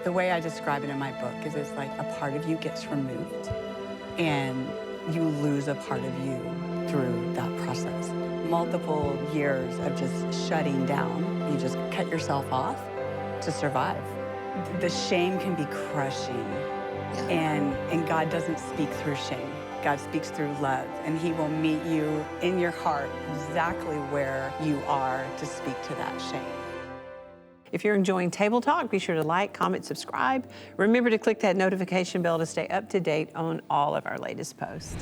The way I describe it in my book is it's like a part of you gets removed and you lose a part of you through that process. Multiple years of just shutting down. You just cut yourself off to survive. The shame can be crushing, and God doesn't speak through shame. God speaks through love, and he will meet you in your heart exactly where you are to speak to that shame. If you're enjoying Table Talk, be sure to like, comment, subscribe. Remember to click that notification bell to stay up to date on all of our latest posts.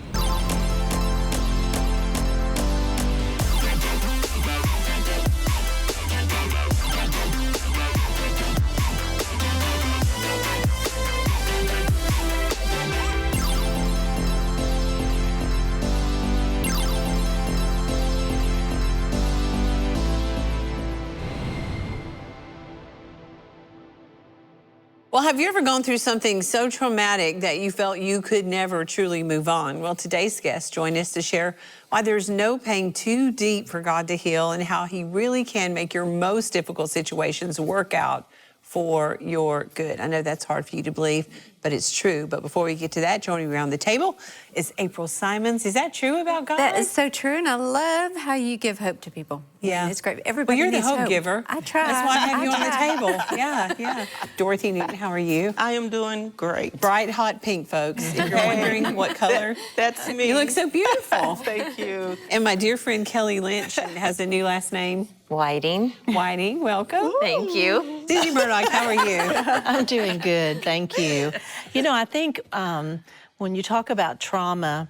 Well, have you ever gone through something so traumatic that you felt you could never truly move on? Well, today's guests join us to share why there's no pain too deep for God to heal and how he really can make your most difficult situations work out for your good. I know that's hard for you to believe, but it's true. But before we get to that, joining me around the table is April Simons. Is that true about God? That is so true, and I love how you give hope to people. Yeah. It's great. Everybody Well, you're the needs hope giver. I try. That's why I have you on try. the table. Yeah. Dorothy Newton, how are you? I am doing great. Bright, hot pink, folks. If you're wondering what color. That's me. You look so beautiful. Thank you. And my dear friend Kelly Lynch has a new last name. Whiting. Whiting, welcome. Thank you. Susie Murdoch, how are you? I'm doing good, thank you. You know, I think when you talk about trauma,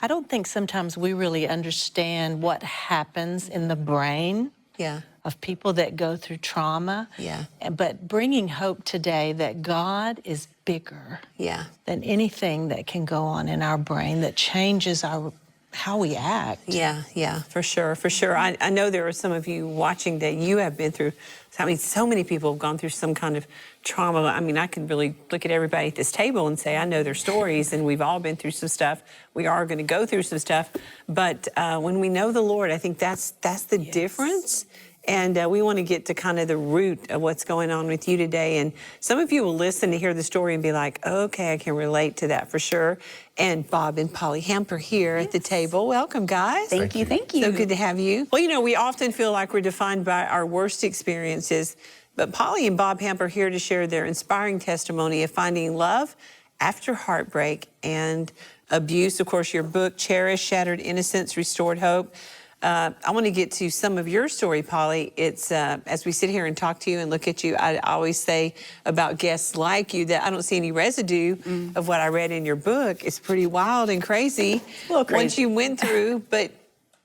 I don't think sometimes we really understand what happens in the brain of people that go through trauma. Yeah. But bringing hope today that God is bigger than anything that can go on in our brain that changes how we act. Yeah, for sure. I know there are some of you watching that you have been through. I mean, so many people have gone through some kind of trauma. I mean, I can really look at everybody at this table and say, I know their stories, and we've all been through some stuff. We are going to go through some stuff. But when we know the Lord, I think that's the difference. And we want to get to kind of the root of what's going on with you today. And some of you will listen to hear the story and be like, okay, I can relate to that for sure. And Bob and Polly Hamp are here at the table. Welcome, guys. Thank you. So good to have you. Well, you know, we often feel like we're defined by our worst experiences, but Polly and Bob Hamp are here to share their inspiring testimony of finding love after heartbreak and abuse. Of course, your book, Cherish, Shattered Innocence, Restored Hope. I want to get to some of your story, Polly. It's as we sit here and talk to you and look at you, I always say about guests like you that I don't see any residue of what I read in your book. It's pretty wild and crazy. Once you went through, but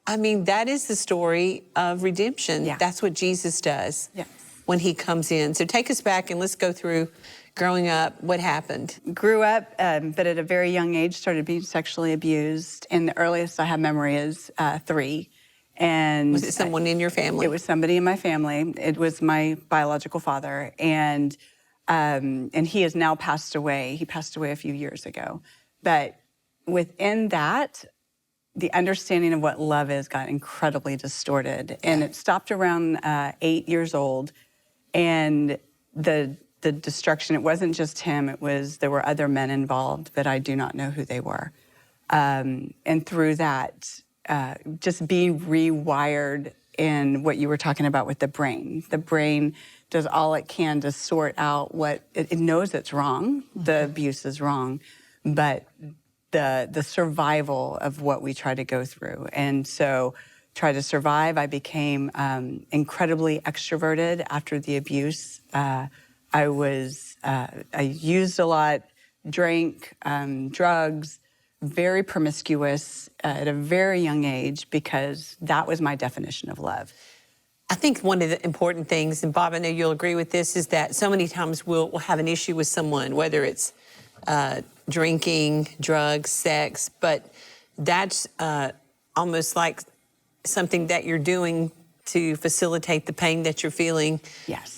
I mean, that is the story of redemption. Yeah. That's what Jesus does Yes. when he comes in. So take us back and let's go through growing up, what happened? Grew up, but at a very young age, started being sexually abused. And the earliest I have memory is 3. And Was it someone in your family? It was somebody in my family. It was my biological father, and he has now passed away. He passed away a few years ago. But within that, the understanding of what love is got incredibly distorted, and it stopped around 8 years old. And the destruction, it wasn't just him. There were other men involved, but I do not know who they were. And through that, just being rewired in what you were talking about with the brain. The brain does all it can to sort out what it knows it's wrong. The abuse is wrong, but the survival of what we try to go through. And so, try to survive. I became incredibly extroverted after the abuse. I used a lot, drank, drugs. Very promiscuous at a very young age because that was my definition of love. I think one of the important things, and Bob, I know you'll agree with this, is that so many times we'll have an issue with someone, whether it's drinking, drugs, sex, but that's almost like something that you're doing to facilitate the pain that you're feeling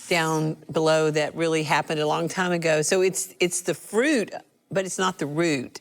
down below that really happened a long time ago. So it's the fruit, but it's not the root.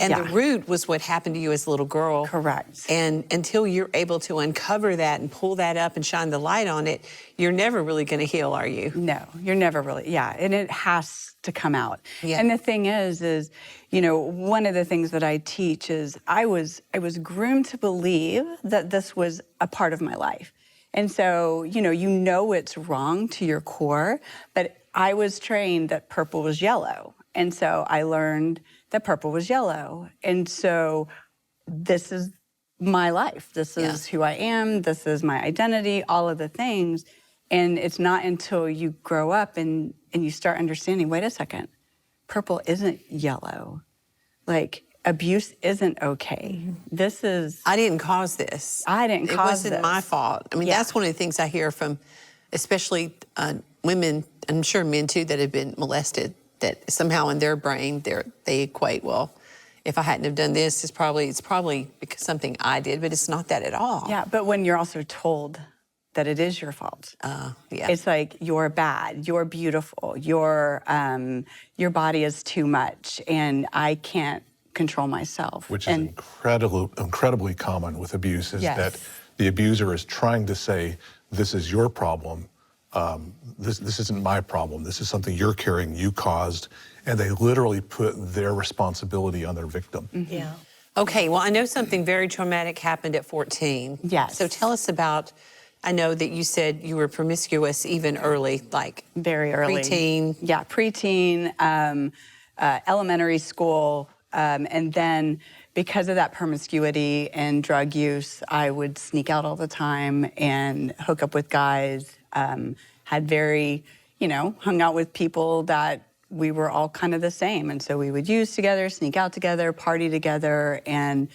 And Yeah. the root was what happened to you as a little girl. Correct. And until you're able to uncover that and pull that up and shine the light on it, you're never really going to heal, are you? No, you're never really, yeah, and it has to come out. Yeah. And the thing is, you know, one of the things that I teach is I was groomed to believe that this was a part of my life. And so, you know it's wrong to your core, but I was trained that purple was yellow. And so I learned that purple was yellow. And so this is my life. This is who I am. This is my identity, all of the things. And it's not until you grow up and you start understanding, wait a second, purple isn't yellow. Like, abuse isn't okay. This is... I didn't cause this. I didn't cause It wasn't my fault. I mean, that's one of the things I hear from, especially women, I'm sure men too, that have been molested, that somehow in their brain they equate, well, if I hadn't have done this, it's probably because something I did, but it's not that at all. Yeah, but when you're also told that it is your fault. It's like, you're bad, you're beautiful, your body is too much, and I can't control myself. Which is incredibly common with abuse, is that the abuser is trying to say, this is your problem, this isn't my problem, this is something you're carrying, you caused, and they literally put their responsibility on their victim. Yeah. Okay, well, I know something very traumatic happened at 14. Yes. So tell us about, I know that you said you were promiscuous even early, like Very early. preteen. Yeah, preteen, elementary school, and then because of that promiscuity and drug use, I would sneak out all the time and hook up with guys, had very, hung out with people that we were all kind of the same. And so we would use together, sneak out together, party together. And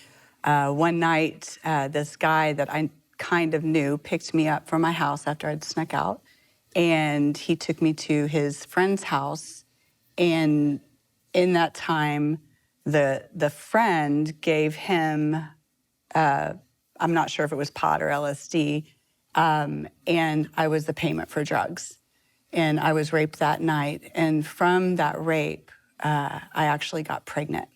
one night, this guy that I kind of knew picked me up from my house after I'd snuck out. And he took me to his friend's house. And in that time, the friend gave him, I'm not sure if it was pot or LSD, and I was the payment for drugs. And I was raped that night. And from that rape, I actually got pregnant.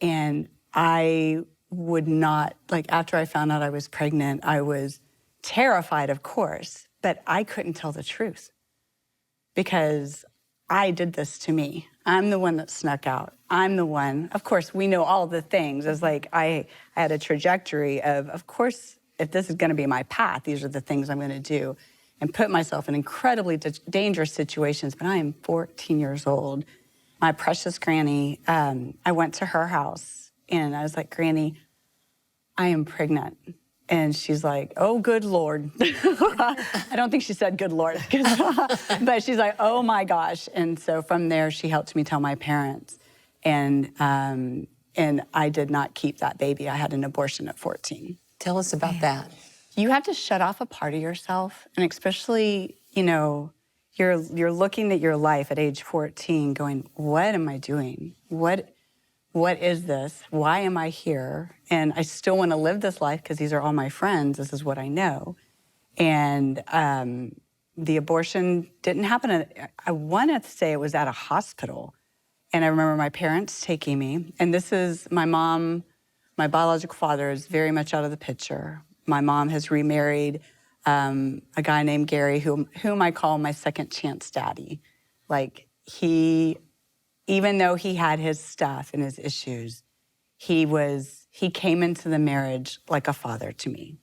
And I would not, like, after I found out I was pregnant, I was terrified, of course, but I couldn't tell the truth because I did this to me. I'm the one that snuck out. I'm the one. Of course, we know all the things. It's like I had a trajectory of course, if this is going to be my path, these are the things I'm going to do, and put myself in incredibly dangerous situations. But I am 14 years old. My precious granny, I went to her house, and I was like, Granny, I am pregnant. And she's like, oh, good Lord. I don't think she said good Lord, but she's like, oh my gosh. And so from there, she helped me tell my parents. And I did not keep that baby. I had an abortion at 14. Tell us about that. You have to shut off a part of yourself. And especially, you're looking at your life at age 14 going, what am I doing? What is this? Why am I here? And I still want to live this life because these are all my friends. This is what I know. And the abortion didn't happen. I want to say it was at a hospital. And I remember my parents taking me. And this is my mom. My biological father is very much out of the picture. My mom has remarried a guy named Gary, whom I call my second chance daddy. Like, even though he had his stuff and his issues, he came into the marriage like a father to me.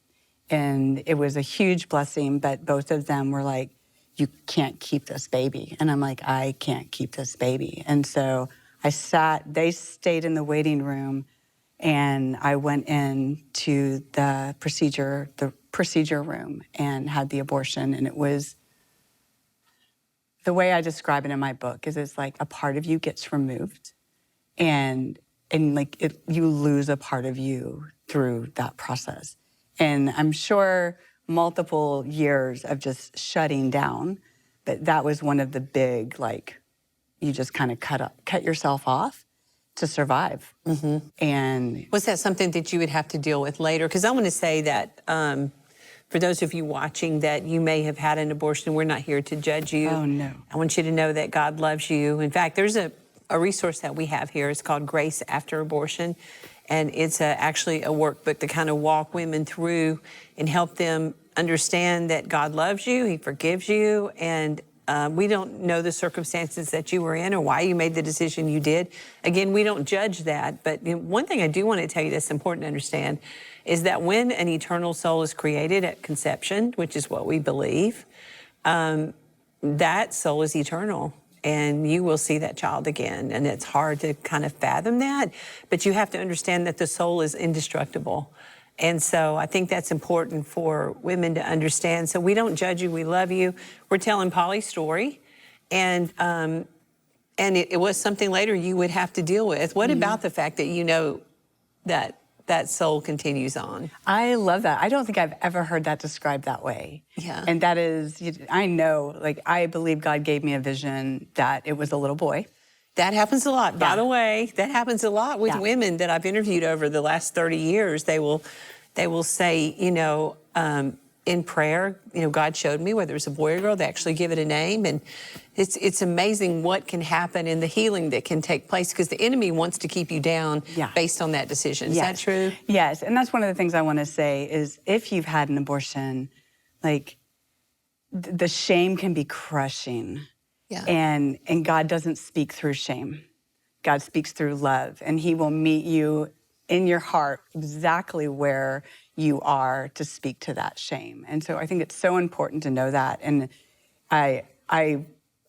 And it was a huge blessing, but both of them were like, you can't keep this baby. And I'm like, I can't keep this baby. And so they stayed in the waiting room, and I went into the procedure room and had the abortion. And it was, the way I describe it in my book is it's like a part of you gets removed, and you lose a part of you through that process. And I'm sure multiple years of just shutting down, but that was one of the big, you just kind of cut yourself off to survive. Mm-hmm. And was that something that you would have to deal with later? Because I want to say that for those of you watching that you may have had an abortion, we're not here to judge you. Oh, no. I want you to know that God loves you. In fact, there's a a resource that we have here. It's called Grace After Abortion. And it's actually a workbook to kind of walk women through and help them understand that God loves you, He forgives you, and we don't know the circumstances that you were in or why you made the decision you did. Again, we don't judge that, but one thing I do want to tell you that's important to understand is that when an eternal soul is created at conception, which is what we believe, that soul is eternal. And you will see that child again. And it's hard to kind of fathom that, but you have to understand that the soul is indestructible. And so I think that's important for women to understand. So we don't judge you, we love you. We're telling Polly's story. And it was something later you would have to deal with. What about the fact that you know that that soul continues on? I love that. I don't think I've ever heard that described that way. Yeah. And that is, I know, like, I believe God gave me a vision that it was a little boy. That happens a lot. By the way, that happens a lot with women that I've interviewed over the last 30 years. They will say, in prayer, God showed me whether it's a boy or girl. They actually give it a name, and it's amazing what can happen in the healing that can take place, because the enemy wants to keep you down based on that decision. Is that true? Yes, and that's one of the things I want to say is if you've had an abortion, like, the shame can be crushing. Yeah. And God doesn't speak through shame. God speaks through love, and He will meet you in your heart exactly where you are to speak to that shame. And so I think it's so important to know that. And I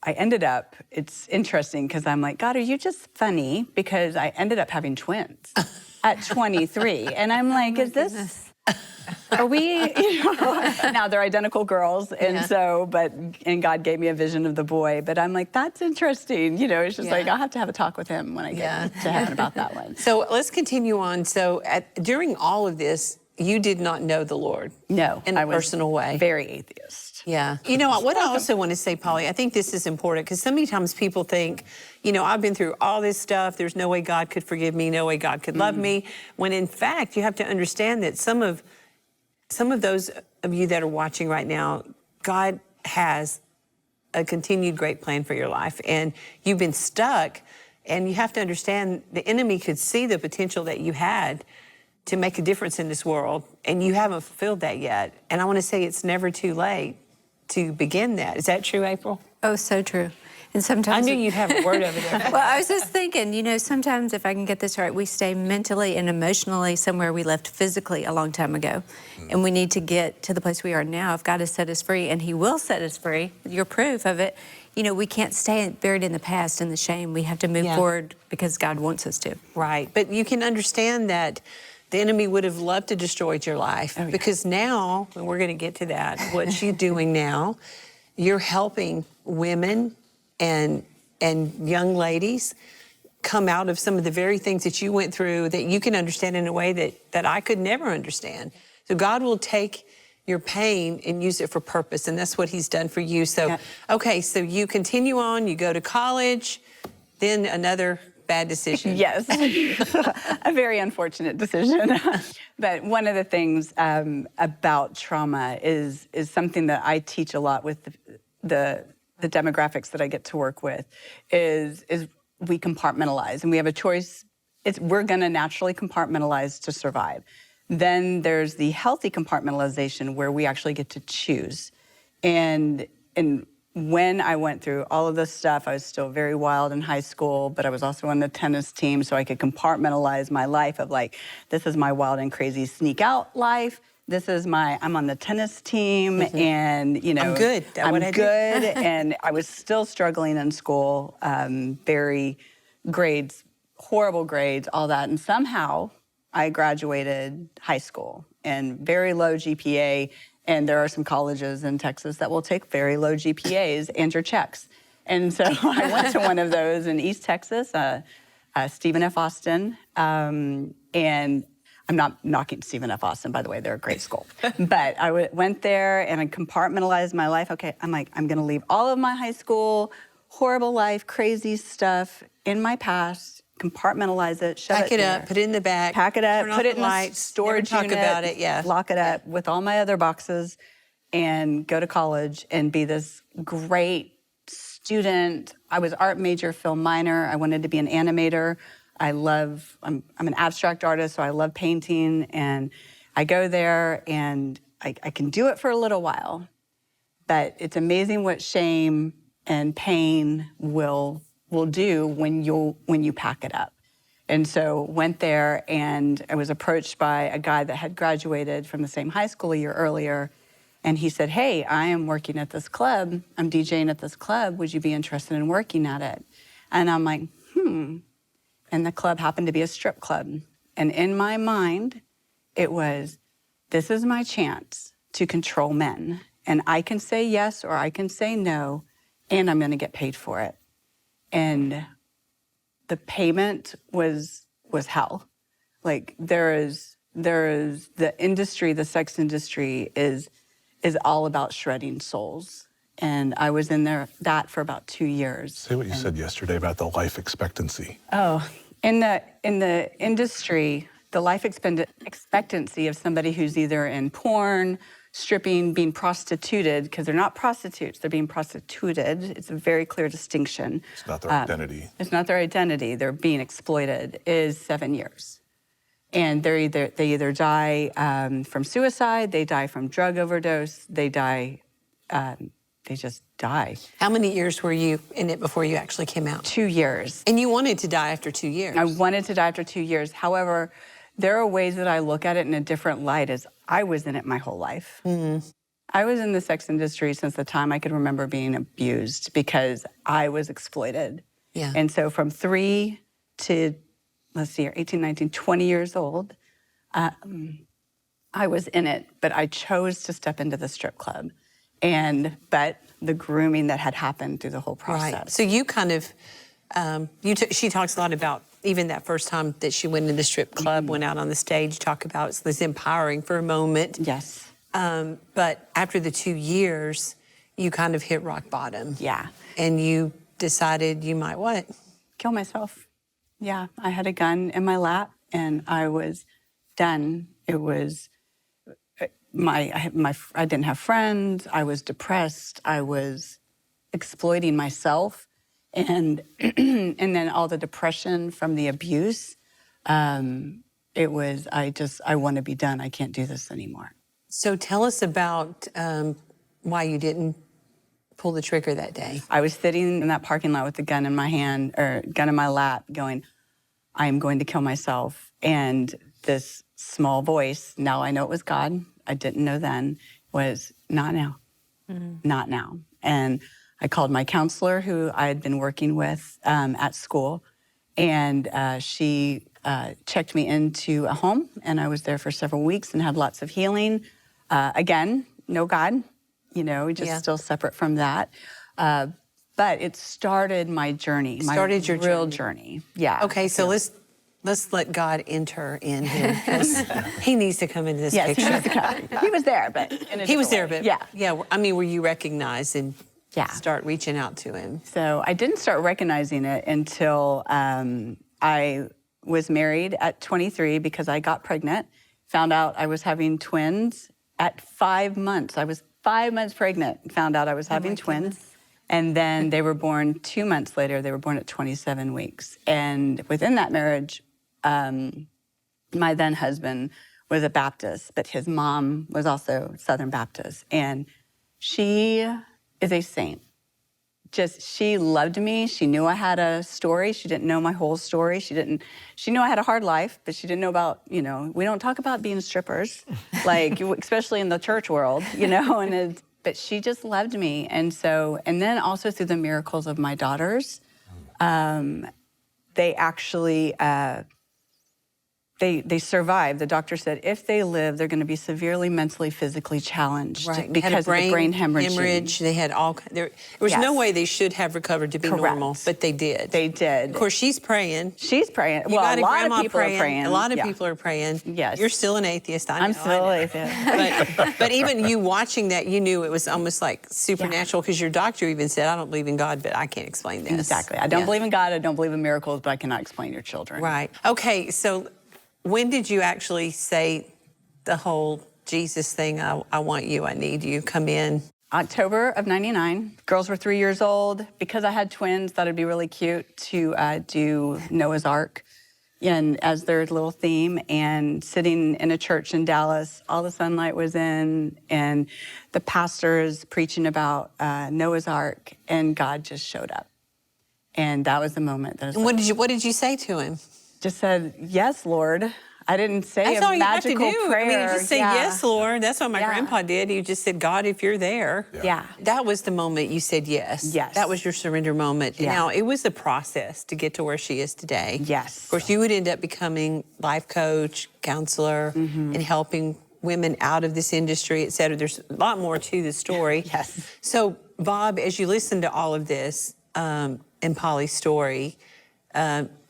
ended up, it's interesting because I'm like, God, are you just funny? Because I ended up having twins at 23. And I'm like, is this, are we, now they're identical girls. And so, and God gave me a vision of the boy, but I'm like, that's interesting. It's just like, I'll have to have a talk with him when I get to heaven about that one. So let's continue on. So during all of this, you did not know the Lord. No. In a personal way. Very atheist. Yeah. What I also want to say, Polly, I think this is important because so many times people think, I've been through all this stuff. There's no way God could forgive me. No way God could love me. When in fact, you have to understand that some of those of you that are watching right now, God has a continued great plan for your life. And you've been stuck, and you have to understand the enemy could see the potential that you had to make a difference in this world, and you haven't fulfilled that yet. And I want to say it's never too late to begin that. Is that true, April? Oh, so true. And sometimes I knew you'd have a word over there. Well, I was just thinking, sometimes if I can get this right, we stay mentally and emotionally somewhere we left physically a long time ago. And we need to get to the place we are now. If God has set us free, and He will set us free, you're proof of it, we can't stay buried in the past and the shame. We have to move forward because God wants us to. Right. But you can understand that the enemy would have loved to destroy your life because now, and we're going to get to that, what you're doing now, you're helping women and young ladies come out of some of the very things that you went through that you can understand in a way that I could never understand. So God will take your pain and use it for purpose, and that's what He's done for you. So, so you continue on, you go to college, then another bad decision. Yes, a very unfortunate decision. But one of the things about trauma is something that I teach a lot with the demographics that I get to work with is we compartmentalize, and we have a choice. We're going to naturally compartmentalize to survive. Then there's the healthy compartmentalization where we actually get to choose. And when I went through all of this stuff, I was still very wild in high school, but I was also on the tennis team, so I could compartmentalize my life of like, this is my wild and crazy sneak out life. This is I'm on the tennis team, and I'm good. I'm good, and I was still struggling in school, horrible grades, all that, and somehow I graduated high school and very low GPA. And there are some colleges in Texas that will take very low GPAs and your checks. And so I went to one of those in East Texas, Stephen F. Austin. And I'm not knocking Stephen F. Austin, by the way, they're a great school. But I went there and I compartmentalized my life. Okay, I'm like, I'm gonna leave all of my high school, horrible life, crazy stuff in my past, compartmentalize it, shove Pack it up, put it in the back. Pack it up, turn put off it in the the lights, storage never talk unit, about it, lock it up with all my other boxes, and go to college and be this great student. I was art major, film minor. I wanted to be an animator. I'm an abstract artist, so I love painting. And I go there, and I can do it for a little while. But it's amazing what shame and pain will do when you pack it up. And so went there, and I was approached by a guy that had graduated from the same high school a year earlier. And he said, hey, I am working at this club. I'm DJing at this club. Would you be interested in working at it? And I'm like, And the club happened to be a strip club. And in my mind, it was, this is my chance to control men. And I can say yes or I can say no, and I'm going to get paid for it. And the payment was hell. Like there is the industry, the sex industry is all about shredding souls. And I was in that for about 2 years. Say what you said yesterday about the life expectancy. Oh, in the industry, the life expectancy of somebody who's either in porn, stripping, being prostituted, because they're not prostitutes, they're being prostituted. It's a very clear distinction. It's not their identity. It's not their identity. They're being exploited, is 7 years. And they either die from suicide, they die from drug overdose, they just die. How many years were you in it before you actually came out? 2 years. And you wanted to die after 2 years. I wanted to die after 2 years. However, there are ways that I look at it in a different light, as I was in it my whole life. Mm-hmm. I was in the sex industry since the time I could remember being abused because I was exploited. Yeah. And so from 3 to, 18, 19, 20 years old, I was in it, but I chose to step into the strip club. But the grooming that had happened through the whole process. Right. So you kind of, she talks a lot about even that first time that she went in the strip club, went out on the stage, talk about it was empowering for a moment. Yes. But after the 2 years, you kind of hit rock bottom. Yeah. And you decided you might what? Kill myself. Yeah. I had a gun in my lap and I was done. It was I didn't have friends. I was depressed. I was exploiting myself. And and then all the depression from the abuse, it was, I want to be done. I can't do this anymore. So tell us about why you didn't pull the trigger that day. I was sitting in that parking lot with the gun in my hand, or gun in my lap, going, I am going to kill myself. And this small voice, now I know it was God, I didn't know then, was not now, not now. And I called my counselor, who I had been working with at school, and she checked me into a home, and I was there for several weeks and had lots of healing. Again, no God, just still separate from that. But it started my journey, Started your real journey. Yeah. Okay, so let's let God enter in here, because he needs to come into this picture. He needs to come. He was there, but in a He was there, different but way. yeah. I mean, were you recognized and Yeah. start reaching out to him? So I didn't start recognizing it until I was married at 23 because I got pregnant, found out I was having twins at 5 months. I was 5 months pregnant, found out I was having twins. And then they were born 2 months later. They were born at 27 weeks. And within that marriage, my then husband was a Baptist, but his mom was also Southern Baptist. And she is a saint. She loved me. She knew I had a story. She didn't know my whole story. She knew I had a hard life, but she didn't know about, we don't talk about being strippers, like, especially in the church world, but she just loved me. And then also through the miracles of my daughters, they actually, they survived. The doctor said if they live, they're going to be severely mentally, physically challenged because of the brain hemorrhage. They had there was no way they should have recovered to be normal, but they did. They did. Of course, she's praying. She's praying. You Well, got a lot grandma of people are praying. A lot of people are praying. Yes. You're still an atheist. I know. I'm still an atheist. But even you watching that, you knew it was almost like supernatural, because your doctor even said, I don't believe in God, but I can't explain this. Exactly. I don't believe in God. I don't believe in miracles, but I cannot explain your children. Right. Okay, so when did you actually say the whole Jesus thing, I want you, I need you, come in? October of 99. Girls were 3 years old. Because I had twins, thought it'd be really cute to do Noah's Ark and as their little theme. And sitting in a church in Dallas, all the sunlight was in, and the pastor is preaching about Noah's Ark, and God just showed up. And that was the moment that I was And like, what did you say to him? just said, "Yes, Lord." I didn't say That's a all you have to magical do. prayer. I mean, you just say, Yeah. yes, Lord. That's what my Yeah. grandpa did. He just said, God, if you're there. Yeah. That was the moment you said yes. Yes. That was your surrender moment. Yeah. Now, it was the process to get to where she is today. Yes. Of course, you would end up becoming life coach, counselor, and helping women out of this industry, et cetera. There's a lot more to the story. Yes. So, Bob, as you listen to all of this in Polly's story,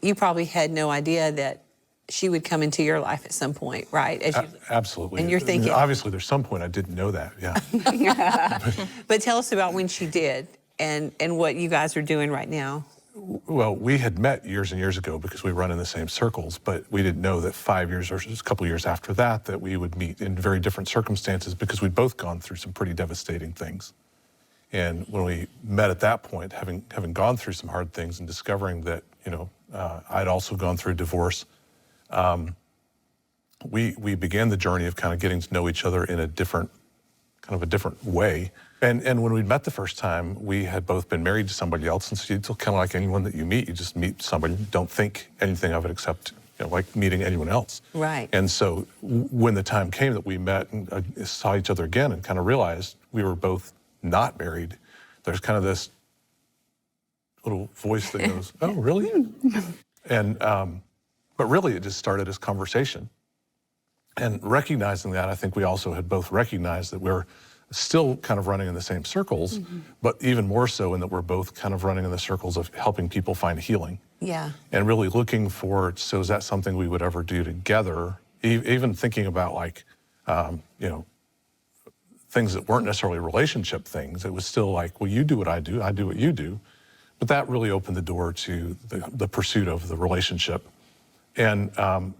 you probably had no idea that she would come into your life at some point, right? As you, Absolutely. And you're thinking- Obviously, there's some point I didn't know that, yeah. But tell us about when she did and what you guys are doing right now. Well, we had met years and years ago because we run in the same circles, but we didn't know that 5 years or just a couple years after that, that we would meet in very different circumstances because we'd both gone through some pretty devastating things. And when we met at that point, having gone through some hard things and discovering that, I'd also gone through divorce, we began the journey of kind of getting to know each other in a different way. And when we met the first time, we had both been married to somebody else, and so it's kind of like anyone that you meet, you just meet somebody, don't think anything of it except like meeting anyone else. Right. And so when the time came that we met and saw each other again and kind of realized we were both not married, there's kind of this little voice that goes, "Oh, really?" And but really, it just started as conversation. And recognizing that, I think we also had both recognized that we're still kind of running in the same circles, but even more so in that we're both kind of running in the circles of helping people find healing. Yeah. And really looking for, so is that something we would ever do together? Even thinking about like, things that weren't necessarily relationship things. It was still like, well, you do what I do what you do. But that really opened the door to the pursuit of the relationship. And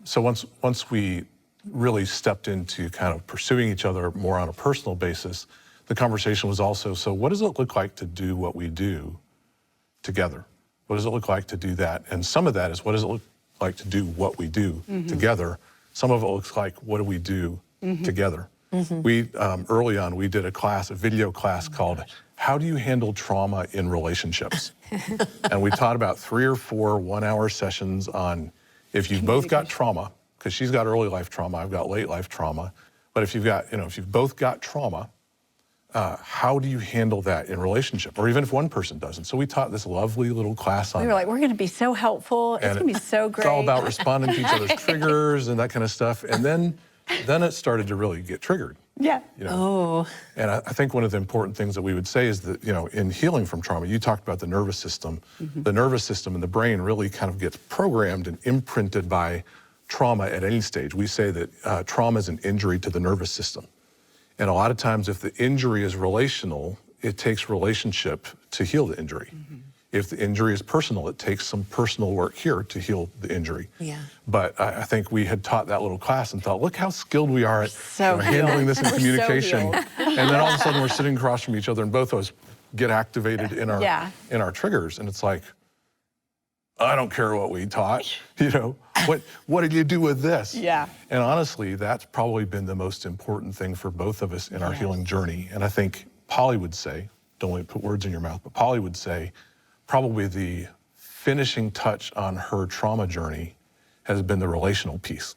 so once we really stepped into kind of pursuing each other more on a personal basis, the conversation was also, so what does it look like to do what we do together? What does it look like to do that? And some of that is, what does it look like to do what we do together? Some of it looks like, what do we do together? We, early on, we did a video class called How Do You Handle Trauma in Relationships? And we taught about 3 or 4 one-hour sessions on if you've both got trauma, because she's got early life trauma, I've got late life trauma, but if you've got, if you've both got trauma, how do you handle that in relationship? Or even if one person doesn't. So we taught this lovely little class on We were like, we're going to be so helpful. It's going to be so great. It's all about responding to each other's triggers and that kind of stuff. And then it started to really get triggered. Yeah. Oh. And I think one of the important things that we would say is that, in healing from trauma, you talked about the nervous system. The nervous system and the brain really kind of gets programmed and imprinted by trauma at any stage. We say that trauma is an injury to the nervous system. And a lot of times if the injury is relational, it takes relationship to heal the injury. If the injury is personal, it takes some personal work here to heal the injury. Yeah. But I think we had taught that little class and thought, look how skilled we are at So handling this in We're so communication. healed. And then all of a sudden we're sitting across from each other and both of us get activated in our Yeah. in our triggers. And it's like, I don't care what we taught, what did you do with this? Yeah. And honestly, that's probably been the most important thing for both of us in our healing journey. And I think Polly would say, don't let me put words in your mouth, but Polly would say, probably the finishing touch on her trauma journey has been the relational piece.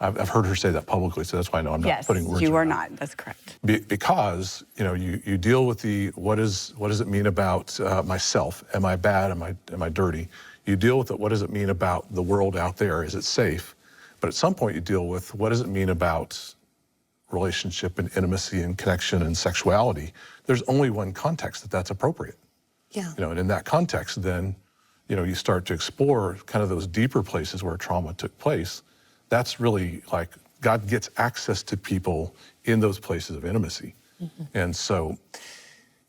I've heard her say that publicly, so that's why I know I'm not putting words in you her are mouth. not. That's correct. Because you deal with the what does it mean about myself? Am I bad? Am I dirty? You deal with it. What does it mean about the world out there? Is it safe? But at some point, you deal with what does it mean about relationship and intimacy and connection and sexuality? There's only one context that's appropriate. Yeah. And in that context, then you start to explore kind of those deeper places where trauma took place. That's really like God gets access to people in those places of intimacy. And so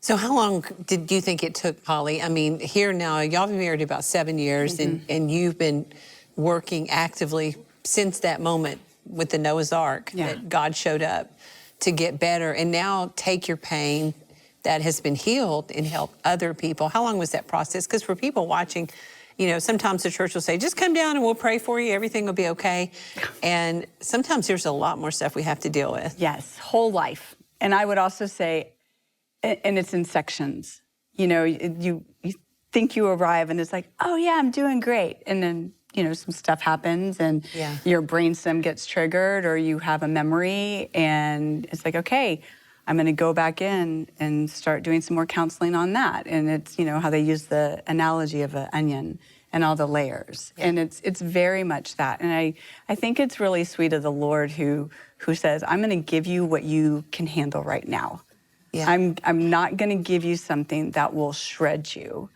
how long did you think it took, Polly? I mean, here now, y'all been married about 7 years, and you've been working actively since that moment with the Noah's Ark that God showed up to get better. And now take your pain that has been healed and helped other people. How long was that process? Because for people watching, you know, sometimes the church will say, just come down and we'll pray for you. Everything will be okay. And sometimes there's a lot more stuff we have to deal with. Yes, whole life. And I would also say, and it's in sections. You know, you think you arrive and it's like, oh yeah, I'm doing great. And then, you know, some stuff happens and your brainstem gets triggered, or you have a memory and it's like, okay, I'm going to go back in and start doing some more counseling on that. And it's, you know, how they use the analogy of an onion and all the layers. And it's very much that. And I think it's really sweet of the Lord who says, I'm going to give you what you can handle right now. Yeah. I'm not going to give you something that will shred you.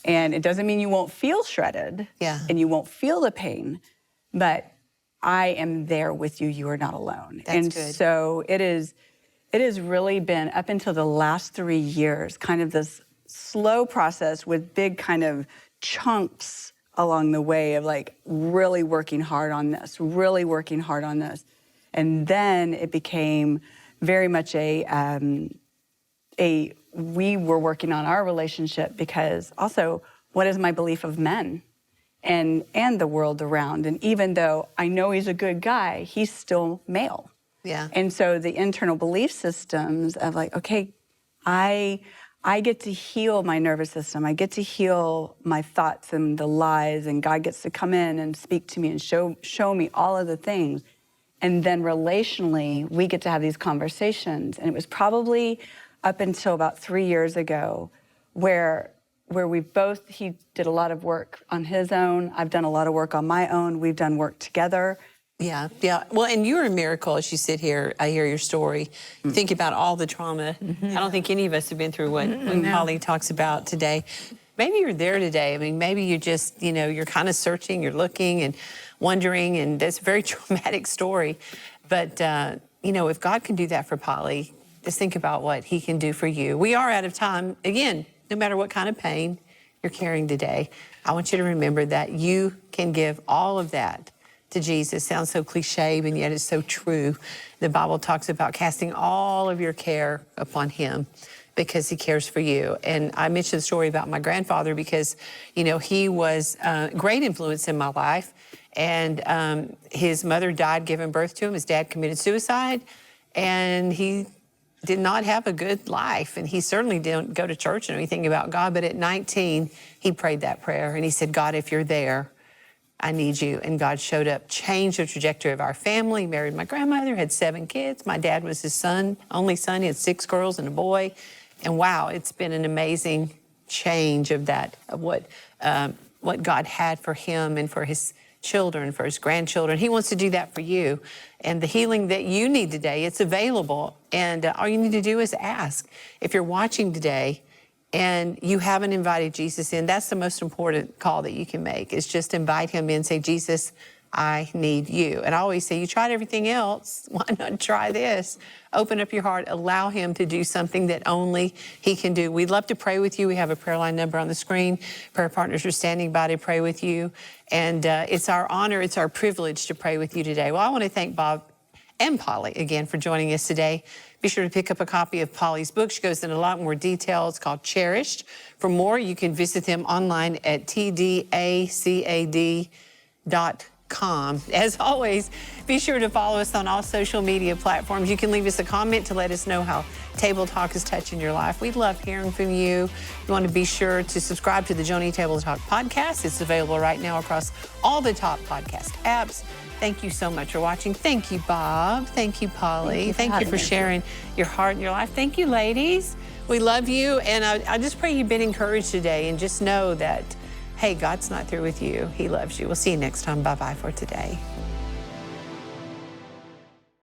And it doesn't mean you won't feel shredded and you won't feel the pain, but I am there with you. You are not alone. That's good. So it has really been, up until the last 3 years, kind of this slow process with big kind of chunks along the way of like really working hard on this, really working hard on this. And then it became very much we were working on our relationship, because also, what is my belief of men and the world around? And even though I know he's a good guy, he's still male. Yeah. And so the internal belief systems of like, okay, I get to heal my nervous system. I get to heal my thoughts and the lies, and God gets to come in and speak to me and show me all of the things. And then relationally, we get to have these conversations. And it was probably up until about 3 years ago where he did a lot of work on his own. I've done a lot of work on my own. We've done work together. Yeah. Well, and you're a miracle as you sit here. I hear your story. You think about all the trauma. I don't think any of us have been through what Polly talks about today. Maybe you're there today. I mean, maybe you just, you know, you're kind of searching, you're looking and wondering, and that's a very traumatic story. But, you know, if God can do that for Polly, just think about what he can do for you. We are out of time. Again, no matter what kind of pain you're carrying today, I want you to remember that you can give all of that to Jesus. Sounds so cliche, and yet it's so true. The Bible talks about casting all of your care upon him because he cares for you. And I mentioned the story about my grandfather because, you know, he was a great influence in my life. And his mother died giving birth to him. His dad committed suicide, and he did not have a good life. And he certainly didn't go to church and anything about God. But at 19, he prayed that prayer. And he said, God, if you're there, I need you. And God showed up, changed the trajectory of our family, married my grandmother, had 7 kids. My dad was his only son. He had 6 girls and a boy. And wow, it's been an amazing change of that, of what God had for him and for his children, for his grandchildren. He wants to do that for you. And the healing that you need today, it's available. And all you need to do is ask. If you're watching today and you haven't invited Jesus in, that's the most important call that you can make, is just invite him in, say, Jesus, I need you. And I always say, you tried everything else, why not try this? Open up your heart, allow him to do something that only he can do. We'd love to pray with you. We have a prayer line number on the screen. Prayer partners are standing by to pray with you. And it's our honor, it's our privilege to pray with you today. Well, I want to thank Bob and Polly again for joining us today. Be sure to pick up a copy of Polly's book. She goes into a lot more detail. It's called Cherished. For more, you can visit them online at tdacad.com. As always, be sure to follow us on all social media platforms. You can leave us a comment to let us know how Table Talk is touching your life. We love hearing from you. You want to be sure to subscribe to the Joni Table Talk podcast. It's available right now across all the top podcast apps. Thank you so much for watching. Thank you, Bob. Thank you, Polly. Thank you for sharing your heart and your life. Thank you, ladies. We love you. And I just pray you've been encouraged today, and just know that, hey, God's not through with you. He loves you. We'll see you next time. Bye-bye for today.